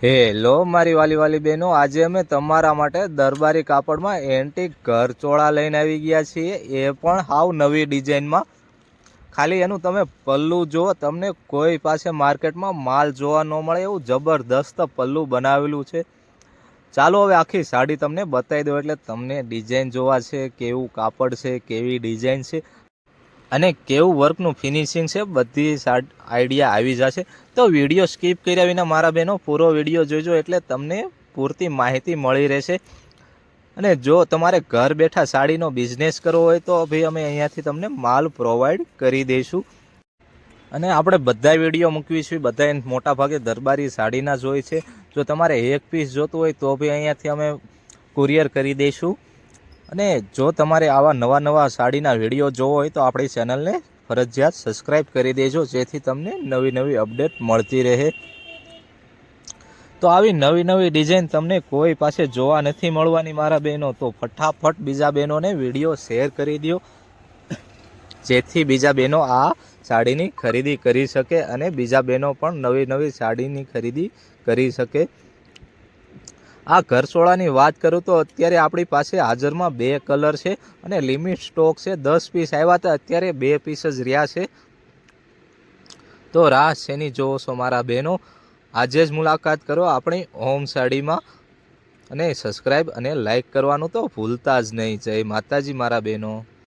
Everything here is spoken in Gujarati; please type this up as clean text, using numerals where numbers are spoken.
હેલો મારી વાલી વાલી બહેનો, આજે અમે તમારા માટે દરબારી કાપડમાં એન્ટિક ઘરચોળા લઈને આવી ગયા છીએ, એ પણ હાવ નવી ડિઝાઇનમાં। ખાલી એનું તમે પલ્લું જુઓ, તમને કોઈ પાસે માર્કેટમાં માલ જોવા ન મળે એવું જબરદસ્ત પલ્લું બનાવેલું છે। ચાલો હવે આખી સાડી તમને બતાવી દો એટલે તમને ડિઝાઇન જોવા છે, કેવું કાપડ છે, કેવી ડિઝાઇન છે અને કેવું વર્કનું ફિનિશિંગ છે, બધી આઈડિયા આવી જશે। તો વિડીયો સ્કીપ કર્યા વિના મારા બહેનો પૂરો વિડીયો જોજો એટલે તમને પૂરતી માહિતી મળી રહેશે। અને જો તમારે ઘર બેઠા સાડીનો બિઝનેસ કરવો હોય તો ભાઈ અમે અહીંયાથી તમને માલ પ્રોવાઈડ કરી દઈશું। અને આપણે બધા વિડીયો મૂકવીશું, બધા મોટા ભાગે દરબારી સાડીના જ હોય છે। જો તમારે એક પીસ જોતું હોય તો ભાઈ અહીંયાથી અમે કુરિયર કરી દઈશું। અને જો તમારે આવા નવા સાડીના વિડીયો જોવો હોય તો આપણી ચેનલને ફરજિયાત સબસ્ક્રાઈબ કરી દેજો, જેથી તમને નવી અપડેટ મળતી રહે। તો આવી નવી ડિઝાઇન તમને કોઈ પાસે જોવા નથી મળવાની મારા બહેનો, તો ફટાફટ બીજા બહેનોને વિડીયો શેર કરી દો, જેથી બીજા બહેનો આ સાડીની ખરીદી કરી શકે અને બીજા બહેનો પણ નવી સાડીની ખરીદી કરી શકે। આ ઘરચોળાની વાત કરું તો અત્યારે આપણી પાસે હાજરમાં 2 કલર છે અને લિમિટ સ્ટોક છે। 10 પીસ આવ્યા હતા, અત્યારે 2 પીસ જ રહ્યા છે। તો રાહ શેની જોવો છો મારા બહેનો, આજે જ મુલાકાત કરો આપણી ઓમ સાડીમાં અને સબસ્ક્રાઈબ અને લાઈક કરવાનું તો ભૂલતા જ નહીં। જય માતાજી મારા બહેનો।